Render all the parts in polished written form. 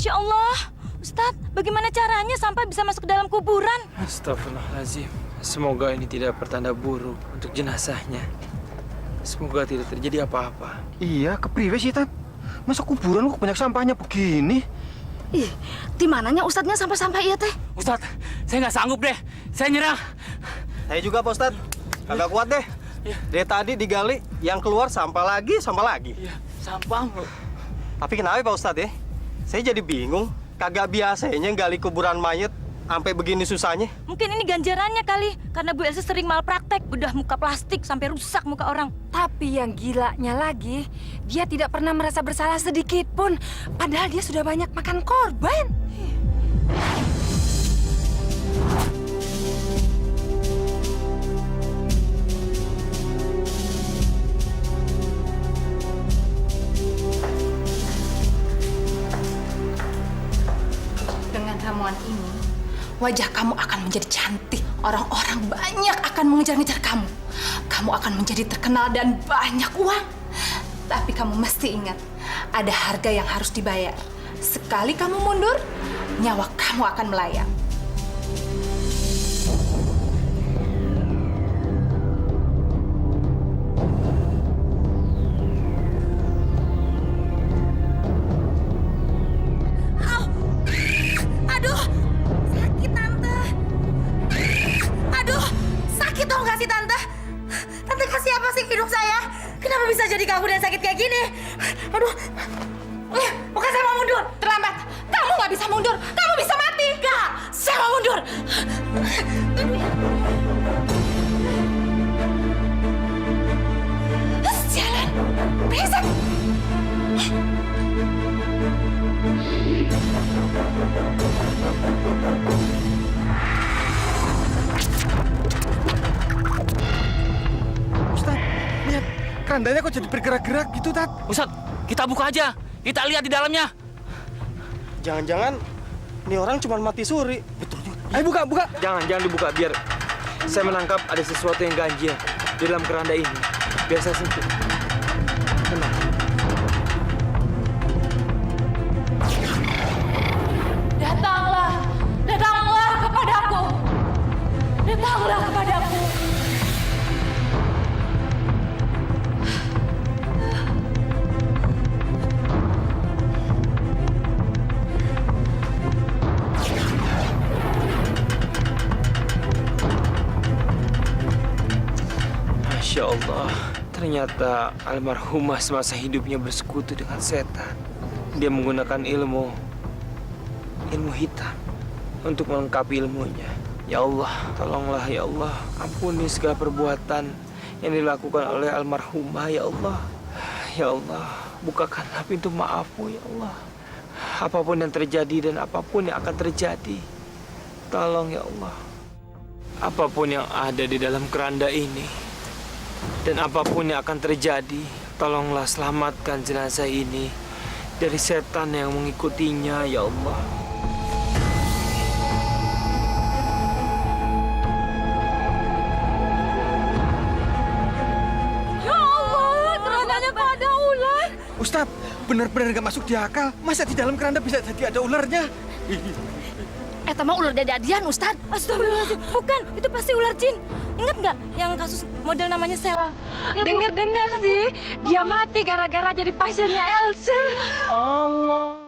Masya Allah, Ustadz, bagaimana caranya sampai bisa masuk ke dalam kuburan? Astagfirullahaladzim. Semoga ini tidak pertanda buruk untuk jenazahnya. Semoga tidak terjadi apa-apa. Iya, kepriwe sih, Tat? Masa kuburan kok banyak sampahnya begini? Ih, di mananya Ustadznya sampai-sampai iya teh? Ustadz, saya nggak sanggup deh. Saya nyerah. Saya juga, Pak Ustadz. Agak kuat deh. Dari tadi digali, yang keluar sampah lagi. Iya, sampah. Tapi kenapa, Pak Ustadz ya? Saya jadi bingung. Kagak biasanya gali kuburan mayat sampai begini susahnya. Mungkin ini ganjarannya kali, karena Bu Elsa sering malpraktek, bedah muka plastik sampai rusak muka orang. Tapi yang gilanya lagi, dia tidak pernah merasa bersalah sedikit pun. Padahal dia sudah banyak makan korban. Dengan ramuan ini, wajah kamu akan menjadi cantik. Orang-orang banyak akan mengejar-ngejar kamu. Kamu akan menjadi terkenal dan banyak uang. Tapi kamu mesti ingat, ada harga yang harus dibayar. Sekali kamu mundur, nyawa kamu akan melayang. Aduh, sakit Tante. Aduh, sakit dong nggak sih Tante? Tante kasih apa sih hidup saya? Kenapa bisa jadi kaku dan sakit kayak gini? Aduh, bukan saya mau mundur. Terlambat. Kamu nggak bisa mundur. Kamu bisa mati. Enggak, saya mau mundur. Sialan. Brengsek. Ustadz, lihat. Kerandanya kok jadi bergerak-gerak gitu, Tat? Ustadz, kita buka aja. Kita lihat di dalamnya. Jangan-jangan ini orang cuma mati suri. Betul juga. Ayo buka. Jangan dibuka, biar saya menangkap ada sesuatu yang ganjil di dalam keranda ini. Biar saya sentuh. Tenang. Datanglah. Datanglah kepadaku. Datanglah kepadaku. Masya Allah, ternyata almarhumah semasa hidupnya bersekutu dengan setan. Dia menggunakan ilmu hitam untuk melengkapi ilmunya. Ya Allah, tolonglah ya Allah, ampuni segala perbuatan yang dilakukan oleh almarhumah ya Allah. Ya Allah, bukakanlah pintu maafmu ya Allah. Apapun yang terjadi dan apapun yang akan terjadi, tolong ya Allah. Apapun yang ada di dalam keranda ini dan apapun yang akan terjadi, tolonglah selamatkan jenazah ini dari setan yang mengikutinya, ya Allah. Ya Allah, kerandanya kok ada ular? Ustadz, benar-benar nggak masuk di akal. Masa di dalam keranda bisa jadi ada ularnya? Eta mah ular dadadian, Ustadz. Astagfirullahaladzim. Bukan, itu pasti ular jin. Ingat nggak yang kasus model namanya Sela? Dengar sih, dia mati gara-gara jadi pasiennya Elsa. Allah.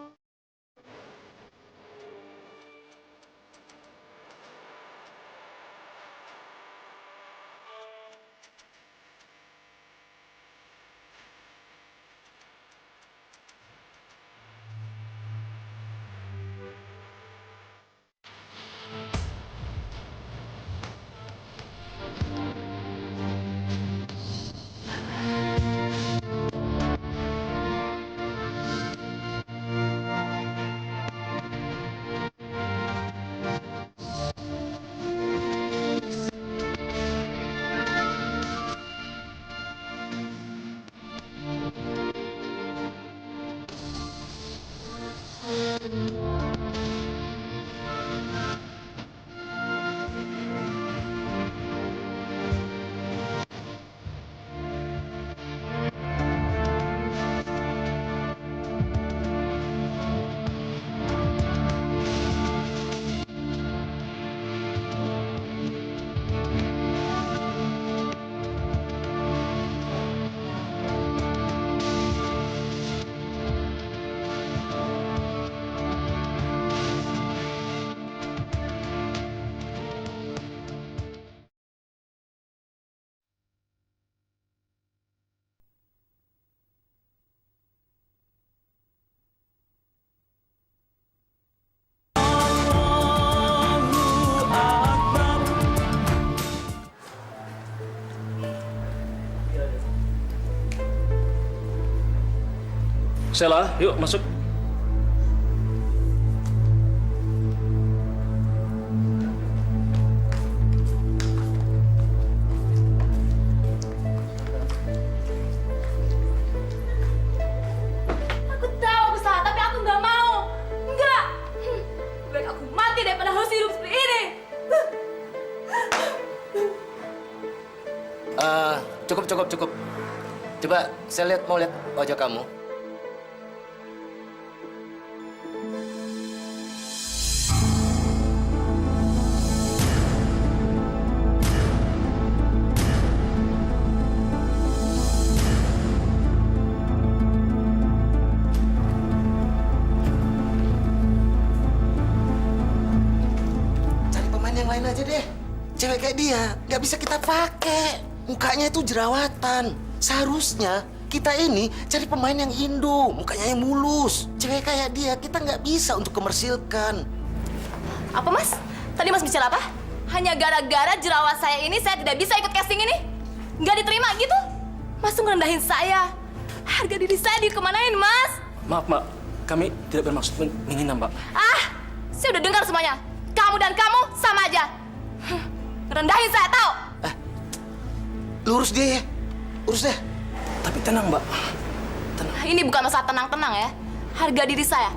Sela, yuk masuk. Aku tahu aku salah, tapi aku nggak mau. Nggak. Baik aku mati daripada harus hidup seperti ini. Cukup. Coba saya mau lihat wajah kamu. Cari pemain yang lain aja deh. Cewek kayak dia nggak bisa kita pakai. Mukanya itu jerawatan. Seharusnya kita ini cari pemain yang Indo, mukanya yang mulus. Cewek kayak dia kita nggak bisa untuk komersilkan. Apa Mas? Tadi Mas bicara apa? Hanya gara-gara jerawat saya ini saya tidak bisa ikut casting ini? Nggak diterima gitu? Mas tuh ngerendahin saya. Harga diri saya dikemanain Mas? Maaf, Mbak. Kami tidak bermaksud menghina, Mbak. Saya udah dengar semuanya. Kamu dan kamu sama aja. Rendahin saya, tahu? Lurus dia ya, urus deh. Tapi tenang, Mbak. Ini bukan masalah tenang-tenang ya. Harga diri saya.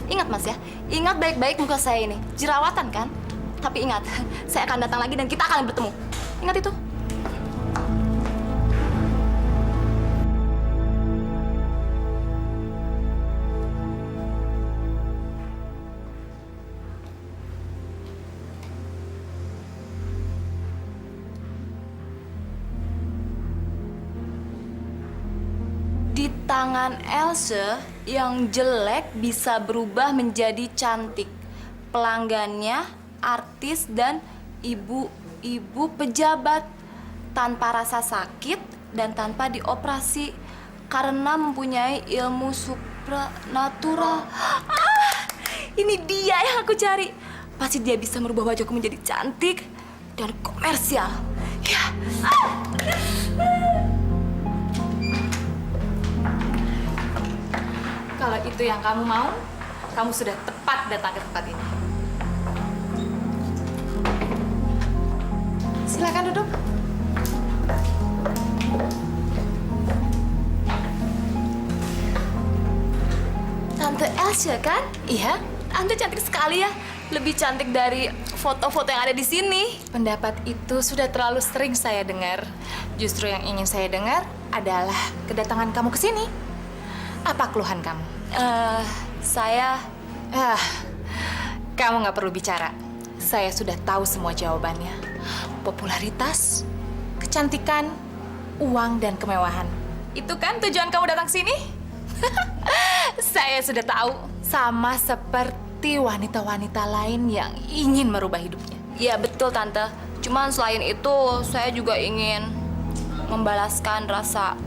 Ingat Mas ya, ingat baik-baik muka saya ini. Jerawatan kan? Tapi ingat, saya akan datang lagi dan kita akan bertemu. Ingat itu. Di tangan Else, yang jelek bisa berubah menjadi cantik. Pelanggannya, artis, dan ibu-ibu pejabat. Tanpa rasa sakit dan tanpa dioperasi. Karena mempunyai ilmu supranatural. Ini dia yang aku cari. Pasti dia bisa merubah wajahku menjadi cantik dan komersial. Ya. Kalau itu yang kamu mau, kamu sudah tepat datang ke tempat ini. Silakan duduk. Tante Elsa kan? Iya, Tante cantik sekali ya. Lebih cantik dari foto-foto yang ada di sini. Pendapat itu sudah terlalu sering saya dengar. Justru yang ingin saya dengar adalah kedatangan kamu ke sini. Apa keluhan kamu? Kamu nggak perlu bicara. Saya sudah tahu semua jawabannya. Popularitas, kecantikan, uang, dan kemewahan. Itu kan tujuan kamu datang ke sini? Saya sudah tahu. Sama seperti wanita-wanita lain yang ingin merubah hidupnya. Iya, betul, Tante. Cuman selain itu, saya juga ingin membalaskan rasa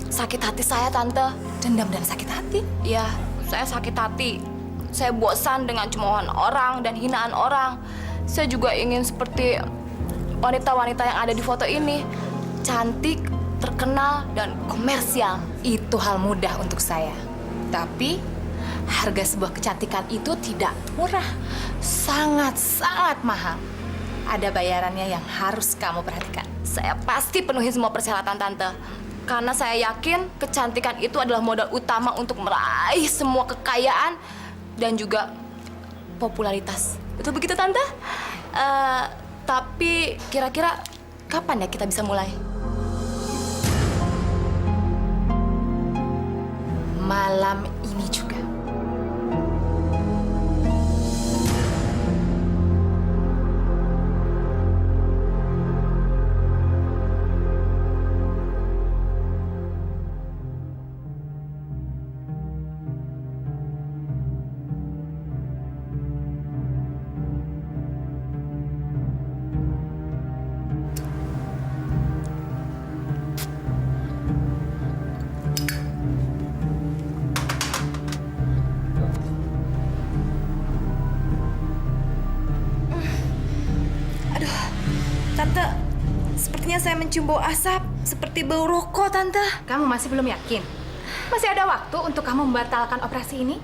sakit hati saya, Tante. Dendam dan sakit hati? Iya, saya sakit hati. Saya bosan dengan cemoohan orang dan hinaan orang. Saya juga ingin seperti wanita-wanita yang ada di foto ini. Cantik, terkenal, dan komersial. Itu hal mudah untuk saya. Tapi, harga sebuah kecantikan itu tidak murah. Sangat-sangat mahal. Ada bayarannya yang harus kamu perhatikan. Saya pasti penuhi semua persyaratan, Tante. Karena saya yakin kecantikan itu adalah modal utama untuk meraih semua kekayaan dan juga popularitas. Betul begitu, Tante? Tapi kira-kira kapan ya kita bisa mulai? Malam ini juga. Tante, sepertinya saya mencium bau asap seperti bau rokok, Tante. Kamu masih belum yakin? Masih ada waktu untuk kamu membatalkan operasi ini.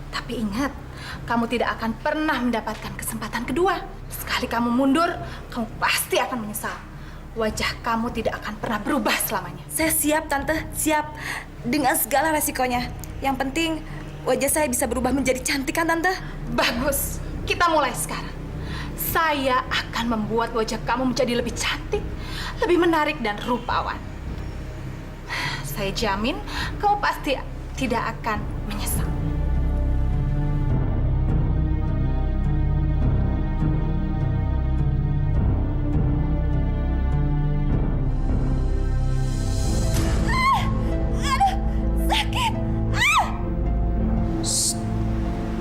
Tapi ingat, kamu tidak akan pernah mendapatkan kesempatan kedua. Sekali kamu mundur, kamu pasti akan menyesal. Wajah kamu tidak akan pernah berubah selamanya. Saya siap, Tante. Siap. Dengan segala resikonya. Yang penting, wajah saya bisa berubah menjadi cantik kan, Tante? Bagus. Kita mulai sekarang. Saya akan membuat wajah kamu menjadi lebih cantik, lebih menarik dan rupawan. Saya jamin, kamu pasti tidak akan menyesal.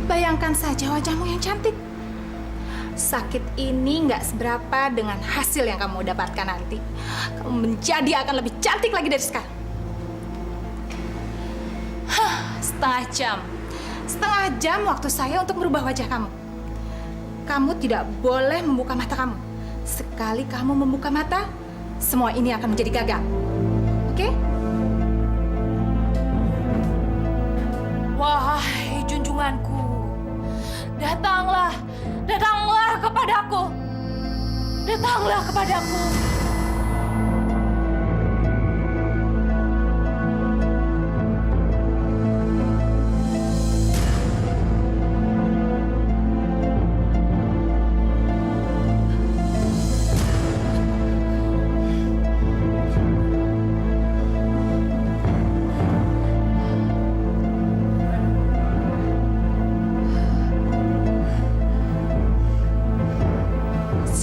Bayangkan saja wajahmu yang cantik. Sakit ini nggak seberapa dengan hasil yang kamu dapatkan nanti. Kamu menjadi akan lebih cantik lagi dari sekarang. Setengah jam. Setengah jam waktu saya untuk merubah wajah kamu. Kamu tidak boleh membuka mata kamu. Sekali kamu membuka mata, semua ini akan menjadi gagal. Oke? Wahai junjunganku, datanglah, datanglah kepadaku, datanglah kepadaku.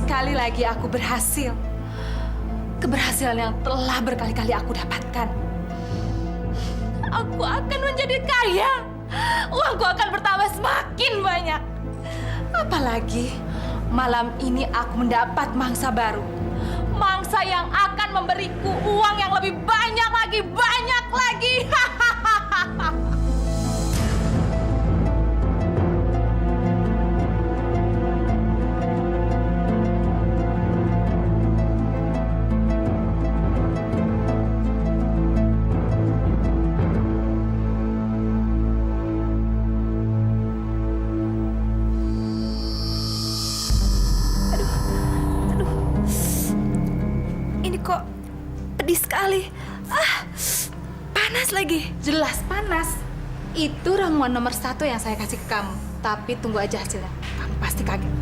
Sekali lagi aku berhasil. Keberhasilan yang telah berkali-kali aku dapatkan. Aku akan menjadi kaya. Uangku akan bertambah semakin banyak. Apalagi malam ini aku mendapat mangsa baru. Mangsa yang akan memberiku uang yang lebih banyak lagi, banyak lagi. Ini kok pedih sekali. Panas lagi. Jelas panas. Itu ramuan nomor 1 yang saya kasih ke kamu. Tapi tunggu aja hasilnya. Kamu pasti kaget.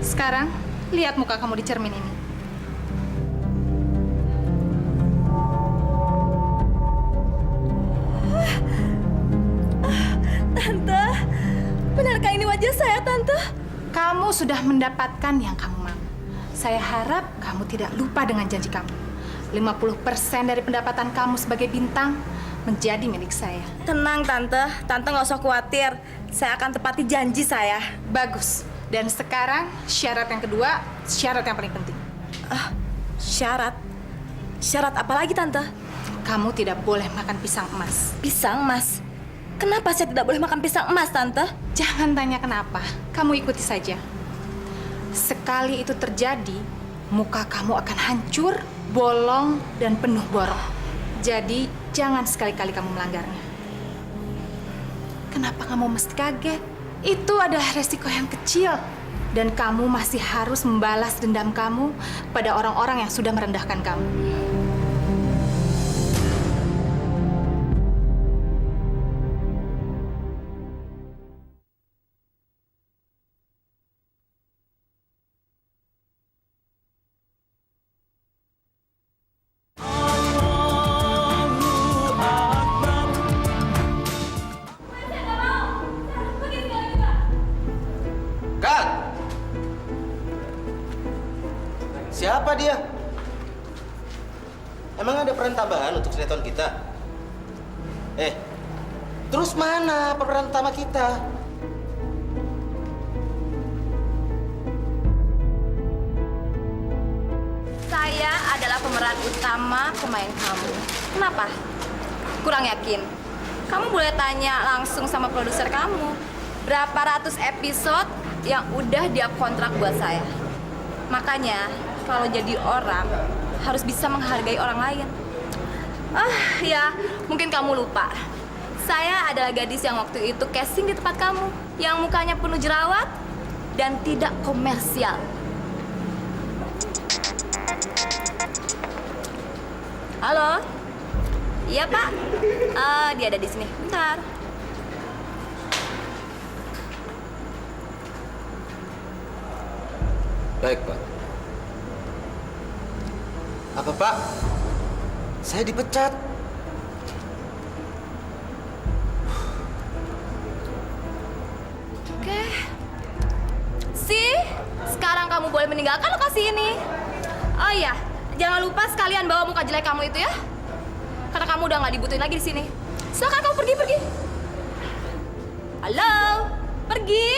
Sekarang, lihat muka kamu di cermin ini. Tante, benarkah ini wajah saya, Tante? Kamu sudah mendapatkan yang kamu mau. Saya harap kamu tidak lupa dengan janji kamu. 50% dari pendapatan kamu sebagai bintang menjadi milik saya. Tenang, Tante. Tante nggak usah khawatir. Saya akan tepati janji saya. Bagus. Dan sekarang syarat yang kedua, syarat yang paling penting. Syarat? Syarat apa lagi, Tante? Kamu tidak boleh makan pisang emas. Pisang emas? Kenapa saya tidak boleh makan pisang emas, Tante? Jangan tanya kenapa. Kamu ikuti saja. Sekali itu terjadi, muka kamu akan hancur, bolong, dan penuh borok. Jadi, jangan sekali-kali kamu melanggarnya. Kenapa kamu mesti kaget? Itu adalah resiko yang kecil. Dan kamu masih harus membalas dendam kamu pada orang-orang yang sudah merendahkan kamu. Siapa dia? Emang ada peran tambahan untuk sinetron kita? Terus mana peran utama kita? Saya adalah pemeran utama pemain kamu. Kenapa? Kurang yakin? Kamu boleh tanya langsung sama produser kamu. Berapa ratus episode yang udah dia kontrak buat saya. Makanya, kalau jadi orang, harus bisa menghargai orang lain. Ya, mungkin kamu lupa. Saya adalah gadis yang waktu itu casting di tempat kamu, yang mukanya penuh jerawat dan tidak komersial. Halo? Iya, Pak. Dia ada di sini. Bentar. Baik, Pak. Apa, Pak? Saya dipecat. Oke. Sekarang kamu boleh meninggalkan lokasi ini. Oh iya, jangan lupa sekalian bawa muka jelek kamu itu ya. Karena kamu udah nggak dibutuhin lagi di sini. Silakan kamu pergi. Halo, pergi.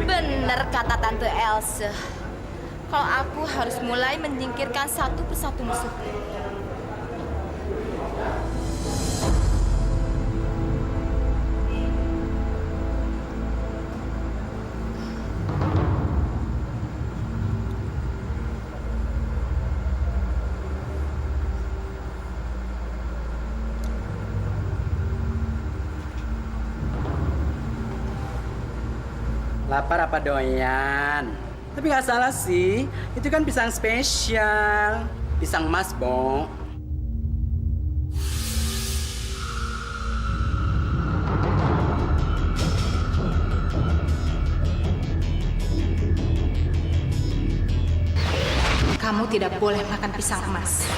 Bener kata Tante Elsa. Kalau aku harus mulai menyingkirkan satu persatu musuhku. Lapar apa doyan? Tapi nggak salah sih, itu kan pisang spesial. Pisang mas, Bo. Kamu tidak boleh makan pisang emas.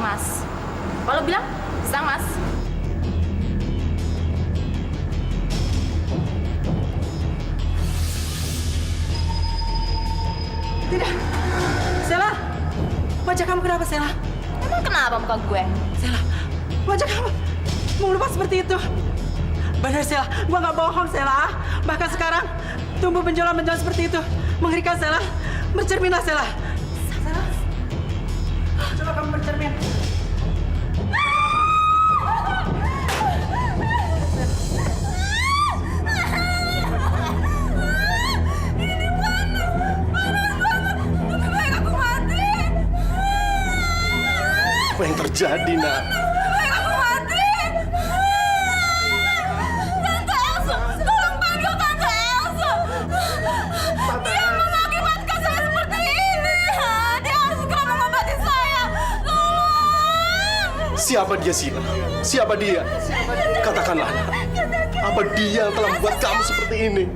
Emas. Kalau bilang pisang emas. Tidak. Sela, wajah kamu kenapa, Sela? Emang kenapa muka gue? Sela, wajah kamu mengubah seperti itu. Benar, Sela. Gua nggak bohong, Sela. Bahkan sekarang tumbuh benjolan-benjolan seperti itu. Mengerikan, Sela. Bercerminlah, Sela. Sela, coba kamu bercermin. Apa yang terjadi, Nak? Aku mati. Tante Elsa, tolong panggil Tante Elsa. Dia mengakibatkan saya seperti ini. Dia harus segera mengobati saya. Tolong. Siapa dia, Sina? Siapa dia? Katakanlah, Nak. Apa dia yang telah membuat kamu seperti ini?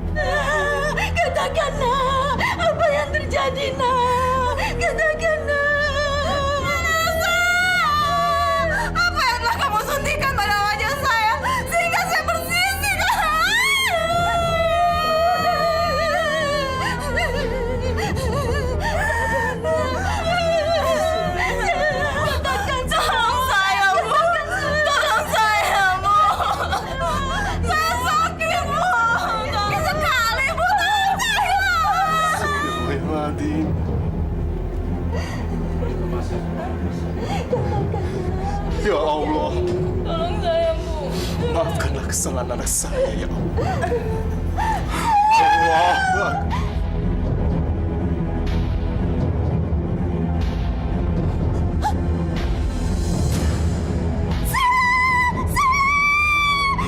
Katakan, Nak. Apa yang terjadi, Nak? Katakan, Nak. Apa yang telah kamu suntikan pada wajah saya sehingga saya bersisik? Katakan, tolong saya, Bu. Tolong saya, Bu. Saya sakit, Bu. Sakit sekali, Bu. Tolong saya. Astagfirullahaladzim. Ya Allah. Tolong saya, Bu. Maafkanlah kesalahan anak saya, ya Allah. Allah.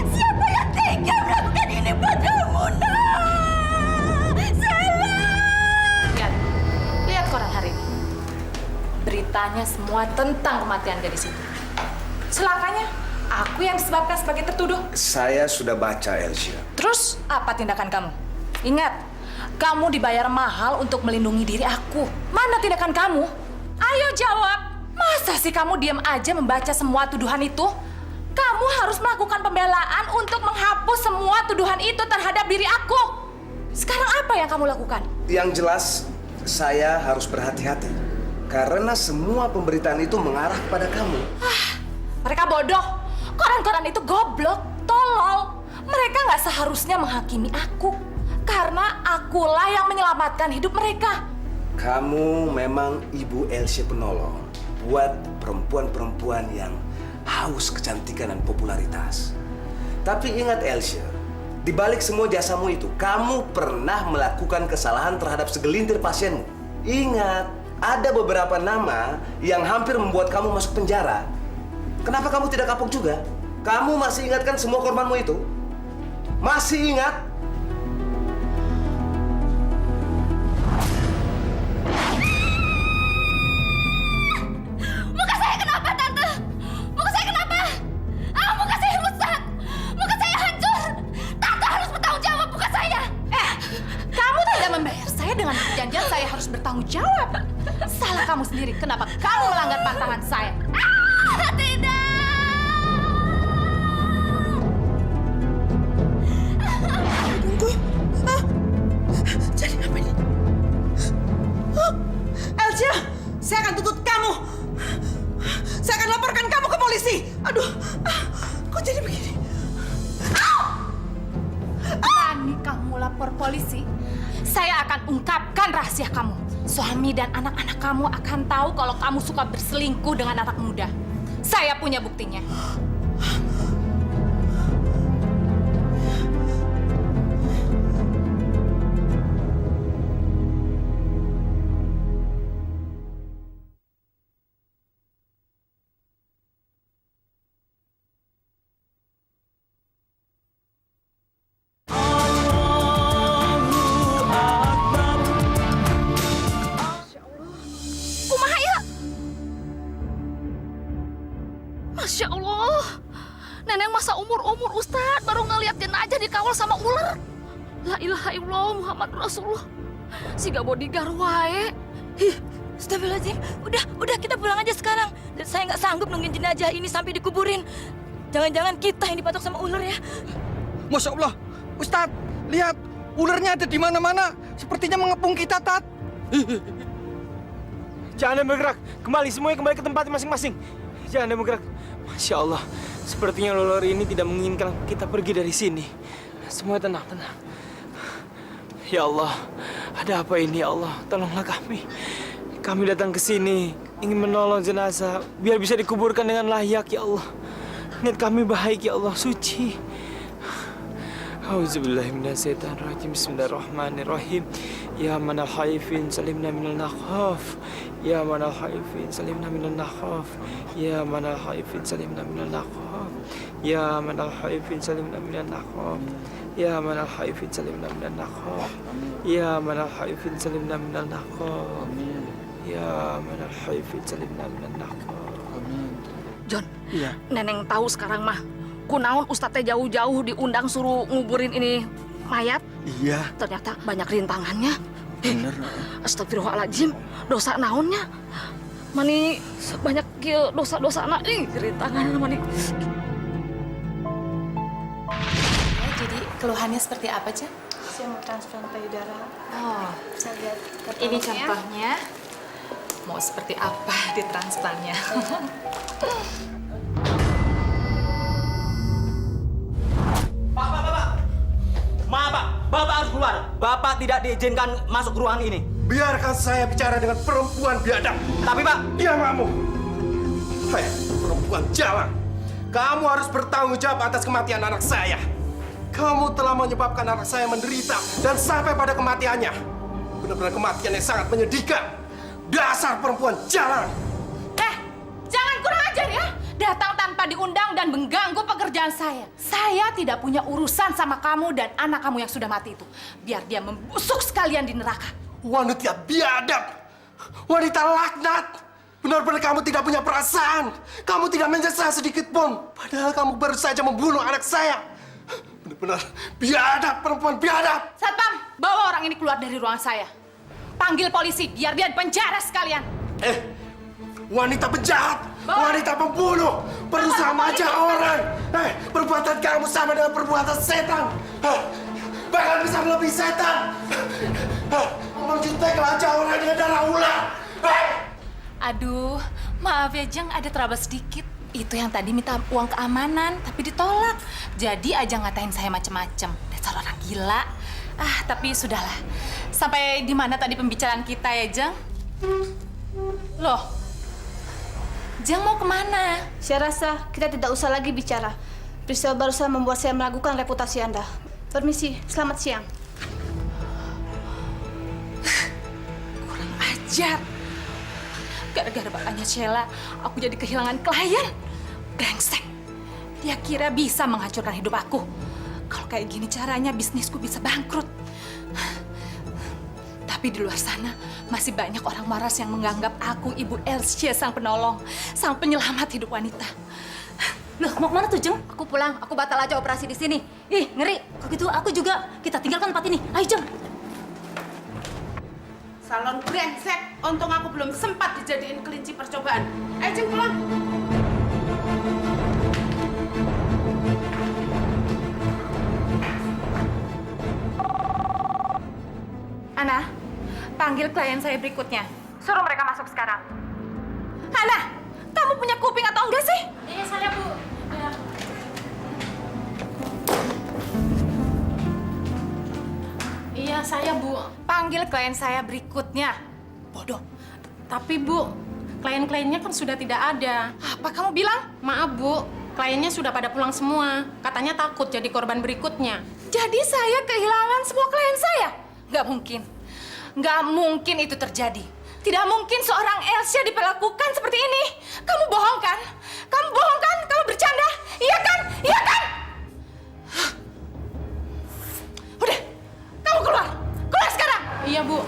Siapa yang tega melakukan ini padamu, Nak? Lihat koran hari ini. Beritanya semua tentang kematian gadis itu. Celakanya, aku yang disebabkan sebagai tertuduh. Saya sudah baca, Elsia. Terus, apa tindakan kamu? Ingat, kamu dibayar mahal untuk melindungi diri aku. Mana tindakan kamu? Ayo jawab. Masa sih kamu diam aja membaca semua tuduhan itu? Kamu harus melakukan pembelaan untuk menghapus semua tuduhan itu terhadap diri aku. Sekarang apa yang kamu lakukan? Yang jelas, saya harus berhati-hati. Karena semua pemberitaan itu mengarah kepada kamu. Mereka bodoh. Koran-koran itu goblok, tolol. Mereka nggak seharusnya menghakimi aku. Karena akulah yang menyelamatkan hidup mereka. Kamu memang Ibu Elsie penolong buat perempuan-perempuan yang haus kecantikan dan popularitas. Tapi ingat Elsa, di balik semua jasamu itu, kamu pernah melakukan kesalahan terhadap segelintir pasienmu. Ingat, ada beberapa nama yang hampir membuat kamu masuk penjara. Kenapa kamu tidak kapok juga? Kamu masih ingat kan semua korbanmu itu? Masih ingat? Muka saya kenapa, Tante? Muka saya kenapa? Muka saya rusak. Muka saya hancur. Tante harus bertanggung jawab muka saya. Kamu tidak membayar saya dengan perjanjian saya harus bertanggung jawab. Salah kamu sendiri. Kenapa kamu melanggar pantangan saya? Tidak. Tunggu. Jadi apa ini? Elsa, saya akan tuntut kamu. Saya akan laporkan kamu ke polisi. Aduh, kok jadi begini? Berani kamu lapor polisi? Saya akan ungkapkan rahasia kamu. Suami dan anak-anak kamu akan tahu kalau kamu suka berselingkuh dengan anak muda. Saya punya buktinya. Kumaha ya? Masya Allah. Neneng masa umur-umur Ustad baru ngeliat jenazah dikawal sama ular. La ilaha illallah Muhammad Rasulullah. Siga bodyguard wae. Astagfirullahaladzim. Udah kita pulang aja sekarang. Dan saya nggak sanggup nungguin jenazah ini sampai dikuburin. Jangan-jangan kita yang dipatok sama ular ya. Masya Allah, Ustadz, lihat ularnya ada di mana-mana. Sepertinya mengepung kita, Tat. Jangan ada bergerak. Semuanya kembali ke tempat masing-masing. Jangan ada bergerak. Masya Allah, sepertinya ular ini tidak menginginkan kita pergi dari sini. Semua tenang. Ya Allah, ada apa ini ya Allah? Tolonglah kami. Kami datang ke sini ingin menolong jenazah biar bisa dikuburkan dengan layak ya Allah. Niat kami baik ya Allah, suci. Auzubillahiminasyaitonirrajim. Bismillahirrahmanirrahim. Ya manal haifin salimna minal nakhaf. Ya manal haifin salimna minal nakhaf. Ya manal haifin salimna minal nakhaf. Ya manal haifin salimna minal nakhaf. Ya manal haifin salimna minal nakhaf. Ya manal haifin salimna minal nakhaf. Ya manal haifin salimna minal nakhaf. John, Neneng tahu sekarang mah. Kunaon Ustadz teh jauh-jauh diundang suruh nguburin ini mayat. Iya. Ternyata banyak rintangannya. Bener. Astagfirullahaladzim, dosa naonnya? Mani banyak kieu dosa-dosa anak. Rintangan mani. Jadi keluhannya seperti apa, Cak? Saya mau transplant payudara. Oh, Saya lihat ini katalognya. contohnya. Mau seperti apa di transplantnya? Bapak harus keluar. Bapak tidak diizinkan masuk ke ruangan ini. Biarkan saya bicara dengan perempuan biadab. Tapi Pak, Diam kamu. Hei, perempuan jalan. Kamu harus bertanggung jawab atas kematian anak saya. Kamu telah menyebabkan anak saya menderita dan sampai pada kematiannya. Benar-benar kematian yang sangat menyedihkan. Dasar perempuan jalan. Jangan kurang ajar ya. Datang tanpa diundang dan mengganggu pekerjaan saya. Saya tidak punya urusan sama kamu dan anak kamu yang sudah mati itu. Biar dia membusuk sekalian di neraka. Wanita biadab. Wanita laknat. Benar-benar kamu tidak punya perasaan. Kamu tidak menyesal sedikit pun. Padahal kamu baru saja membunuh anak saya. Benar-benar biadab, perempuan biadab. Satpam, bawa orang ini keluar dari ruangan saya. Panggil polisi, biar dia penjara sekalian. Wanita penjahat, wanita pembunuh, berusaha manja orang. Perbuatan kamu sama dengan perbuatan setan. Bahkan bisa melebihi setan. Mencintai kelancar orang dengan darah ular. Aduh, maaf ya Jeng, ada trouble sedikit. Itu yang tadi minta uang keamanan, tapi ditolak. Jadi aja ngatain saya macem-macem. Dasar orang gila. Tapi sudahlah. Sampai di mana tadi pembicaraan kita ya, Jeng? Loh, Jeng mau kemana? Saya rasa kita tidak usah lagi bicara. Priscilla barusan membuat saya meragukan reputasi Anda. Permisi, selamat siang. Kurang ajar. Gara-gara bapaknya Sheila, aku jadi kehilangan klien. Brengsek. Dia kira bisa menghancurkan hidup aku. Kalau kayak gini caranya, bisnisku bisa bangkrut. Tapi di luar sana, masih banyak orang waras yang menganggap aku Ibu Elsie, sang penolong, sang penyelamat hidup wanita. Loh, mau kemana tuh, Jeng? Aku pulang. Aku batal aja operasi di sini. Ih, ngeri. Kalau gitu aku juga. Kita tinggalkan tempat ini. Ayo, Jeng. Salon brengsek. Untung aku belum sempat dijadiin kelinci percobaan. Ayo, Jeng, pulang. Ana, panggil klien saya berikutnya. Suruh mereka masuk sekarang. Ana, kamu punya kuping atau enggak sih? Iya, saya, Bu. Ya. Iya, saya, Bu. Panggil klien saya berikutnya. Bodoh. Tapi Bu, klien-kliennya kan sudah tidak ada. Apa kamu bilang? Maaf Bu, kliennya sudah pada pulang semua. Katanya takut jadi korban berikutnya. Jadi saya kehilangan semua klien saya? Nggak mungkin. Nggak mungkin itu terjadi. Tidak mungkin seorang Elsie diperlakukan seperti ini. Kamu bohong kan? Kamu bohong kan? Kamu bercanda? Iya kan? Iya kan? Udah, kamu keluar. Keluar sekarang. Iya Bu.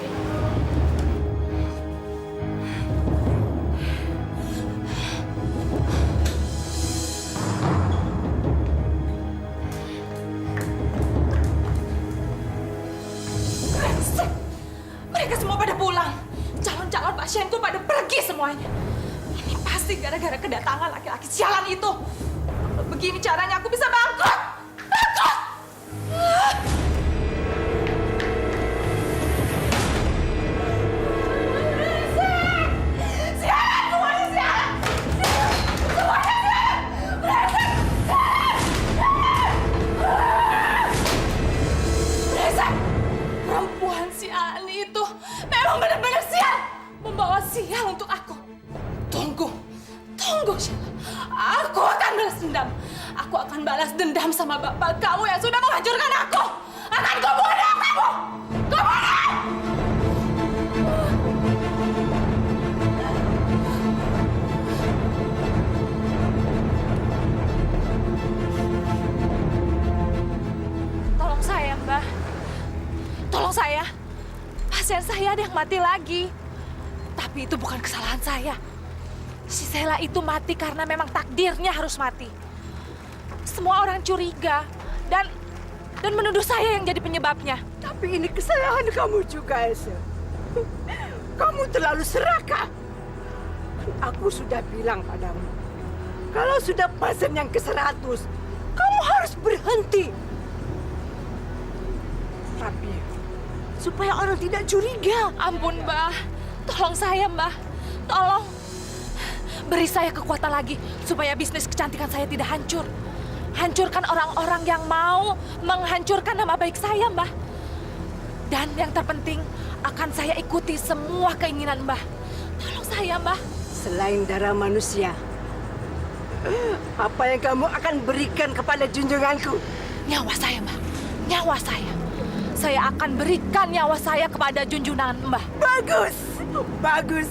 Brengsek. Mereka semua pada pulang. Calon-calon pasienku pada pergi semuanya. Ini pasti gara-gara kedatangan laki-laki sialan itu. Kalau begini caranya aku bisa bangkrut. Bangkrut! Brengsek! Sialan semuanya sialan! Semuanya sialan! Brengsek! Brengsek! Perempuan si Ali itu memang benar-benar sial. Membawa sial untuk aku. Tunggu. Tunggu, Sheila. Aku akan balas dendam. Aku akan balas dendam sama bapak kamu yang sudah menghancurkan aku. Akan kubunuh kamu. Kubunuh! Tolong saya, Mbak. Tolong saya. Pasien saya ada yang mati lagi. Tapi itu bukan kesalahan saya. Si Sheila itu mati karena memang takdirnya harus mati. Semua orang curiga dan menuduh saya yang jadi penyebabnya. Tapi ini kesalahan kamu juga, Elsa. Kamu terlalu serakah. Aku sudah bilang padamu, kalau sudah pasien yang ke-100, kamu harus berhenti. Tapi supaya orang tidak curiga. Ampun, Mbah. Tolong saya, Mbah. Tolong. Beri saya kekuatan lagi supaya bisnis kecantikan saya tidak hancur. Hancurkan orang-orang yang mau menghancurkan nama baik saya, Mbah. Dan yang terpenting, akan saya ikuti semua keinginan Mbah. Tolong saya, Mbah. Selain darah manusia, apa yang kamu akan berikan kepada junjunganku? Nyawa saya, Mbah. Nyawa saya. Saya akan berikan nyawa saya kepada junjungan Mbah. Bagus. Bagus.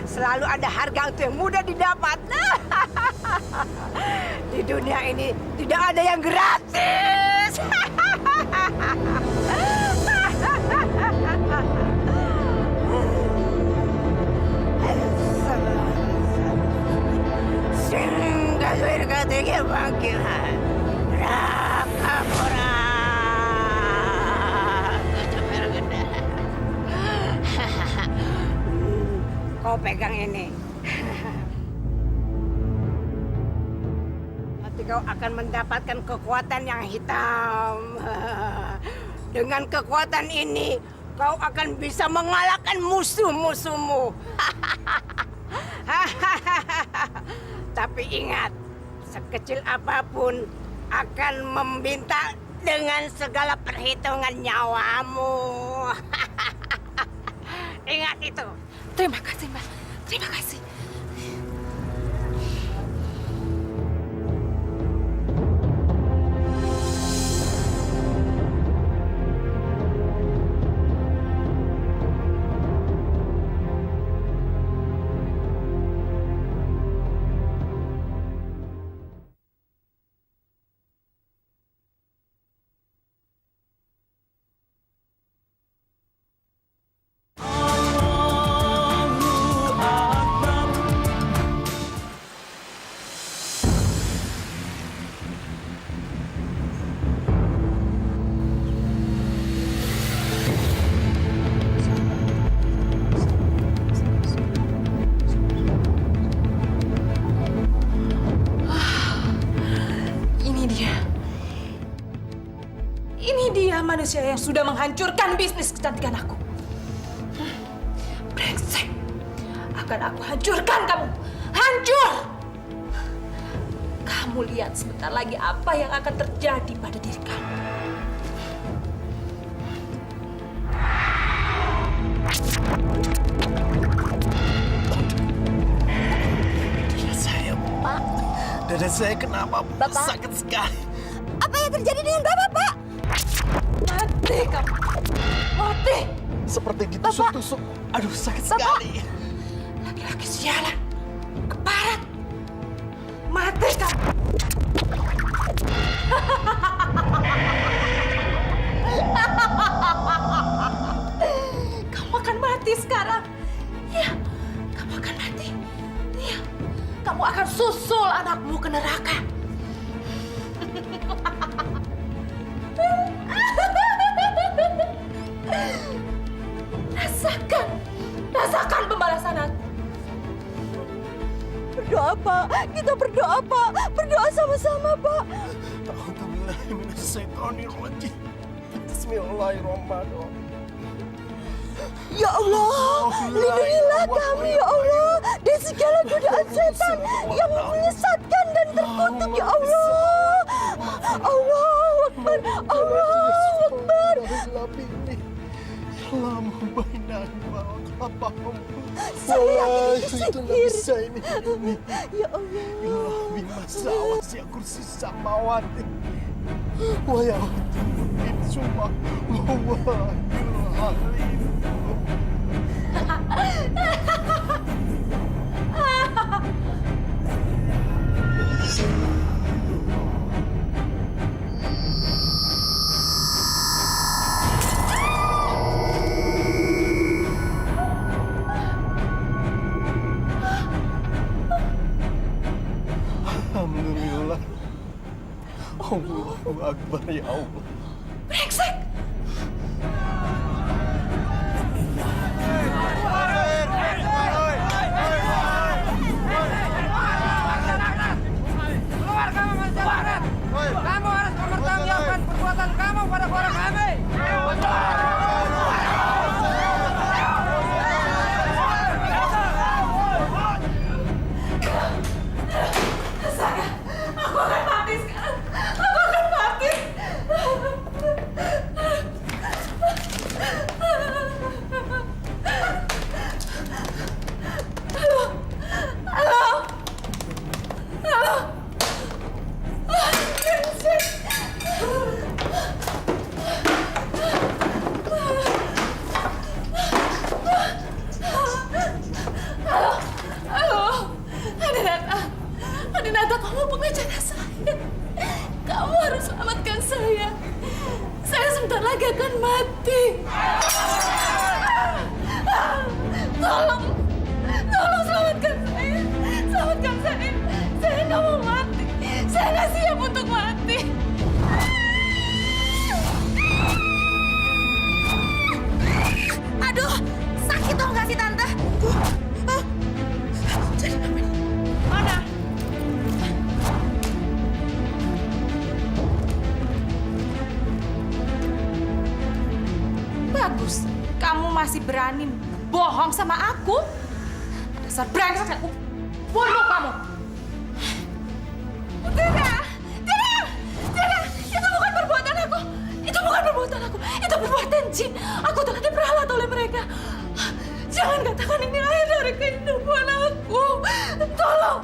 Selalu ada harga untuk yang mudah didapat. Di dunia ini tidak ada yang gratis. Sehingga surga tiga bangkitan. Raka pura. Kau pegang ini. Nanti kau akan mendapatkan kekuatan yang hitam. Dengan kekuatan ini, kau akan bisa mengalahkan musuh-musuhmu. Tapi ingat, sekecil apapun akan membinta dengan segala perhitungan nyawamu. Ingat itu. Terima kasih, Mbak. Terima kasih. manusia yang sudah menghancurkan bisnis kecantikan aku. Brengsek. Akan aku hancurkan kamu. Hancur! Kamu lihat sebentar lagi apa yang akan terjadi pada diri kamu. Dada saya kenapa? Bapak? Sakit sekali. Apa yang terjadi dengan Bapak, Pak? Mati kamu. Mati. Seperti ditusuk-tusuk. Aduh, sakit sekali. Laki-laki sialan. Keparat. Mati kamu. Kamu akan mati sekarang. Ya, kamu akan mati. Ya, kamu akan susul anakmu ke neraka. Rasakan pembalasan aku. Berdoa, Pak. Kita berdoa, Pak. Berdoa sama-sama, Pak. A'udzubillahiminasyaitonirrajim. Bismillahirrahmanirrahim. Ya Allah, lindungilah kami, ya Allah, dari segala godaan setan yang menyesatkan dan terkutuk, ya Allah. Allahu Akbar, Allahu Akbar. Saya yakin itu sihir. Ya Allah. Kursi samawati. Wa ya ini semua. Alhamdulillah. Allahu Akbar, ya Allah. Brengsek. Kamu harus mempertanggungjawabkan perbuatan kamu pada keluarga kami. Saya, aku akan mati sekarang. Aku akan mati. Halo, halo, halo. Halo, halo, Adinata, kamu pengacara saya. Kamu harus selamatkan saya. Saya sebentar lagi akan mati. Tolong selamatkan saya. Selamatkan saya. Saya nggak mau mati. Saya nggak siap untuk mati. Aduh, sakit dong nggak sih, Tante? Jadi apa ini? Mana? Bagus, kamu masih berani bohong sama aku? Dasar brengsek, aku bunuh kamu. Tidak, itu bukan perbuatan aku. Itu bukan perbuatan aku. Itu perbuatan jin. Aku telah diperalat oleh mereka. Jangan katakan ini akhir dari kehidupan aku. Tolong.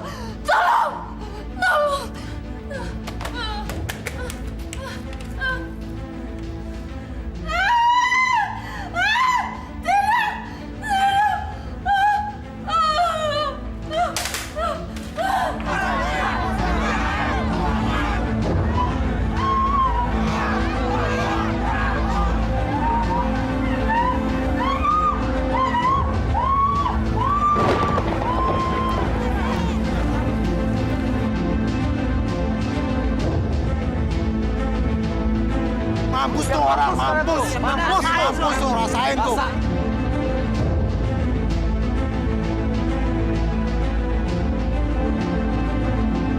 Mampus tuh orang, mampus tuh, rasain tuh.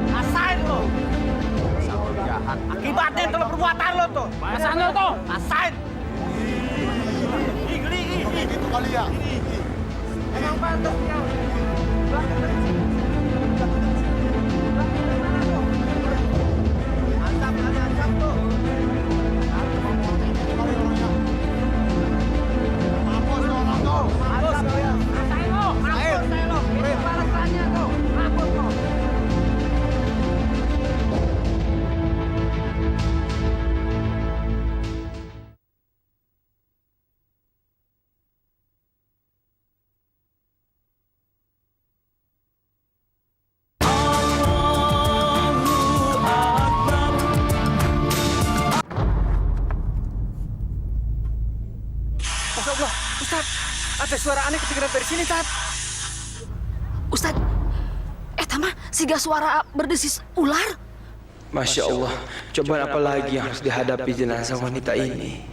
Rasain lo. Akibatnya kalau perbuatan lo tuh. Pasan lo tuh. Pasan. Gitu kali ya. Emang pantas dia. Belakang dari sini. Ancam tuh. Mampus tuh orang tuh. Mampus kalian. Rasain lo. Rasain lo. Ini balasannya tuh. Mampus lo. Masya Allah, Ustaz, ada suara aneh kedengeran dari sini, Tat. Ustad, mah siga suara berdesis ular. Masya Allah, cobaan apa lagi yang harus dihadapi jenazah wanita ini?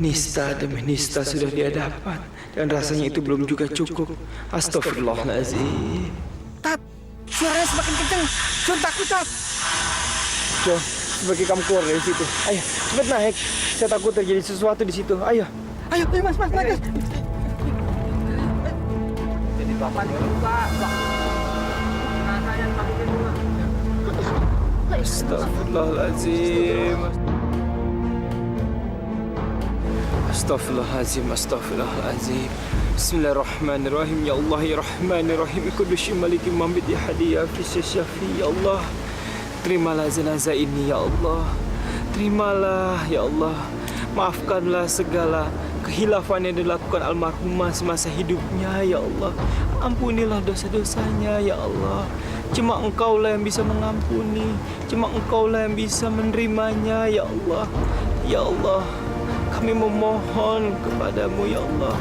Nista demi nista sudah dihadapan, dan rasanya itu belum juga cukup. Astagfirullahaladzim. Tat, suaranya semakin kenceng. Jun takut, Tat. John, sebagai kamu keluar dari situ. Ayo, cepat naik. Saya takut terjadi sesuatu di situ. Ayo. Ayo, mas, naik. Jadi papan juga. Astagfirullahaladzim. Astagfirullahaladzim, astagfirullahaladzim. Bismillahirrahmanirrahim. Ya Allah, ya Rahmanirrahim. Kudusi maliki mambit ya hadi ya fisya syafi. Ya Allah, terimalah jenazah ini ya Allah. Terimalah ya Allah. Maafkanlah segala kehilafan yang dilakukan almarhumah semasa hidupnya ya Allah. Ampunilah dosa-dosanya ya Allah. Cuma Engkaulah yang bisa mengampuni. Cuma Engkaulah yang bisa menerimanya ya Allah. Ya Allah, kami memohon kepadamu ya Allah.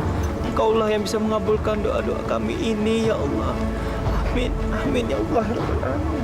Engkaulah yang bisa mengabulkan doa-doa kami ini ya Allah. Amin, amin ya Allah. Amin.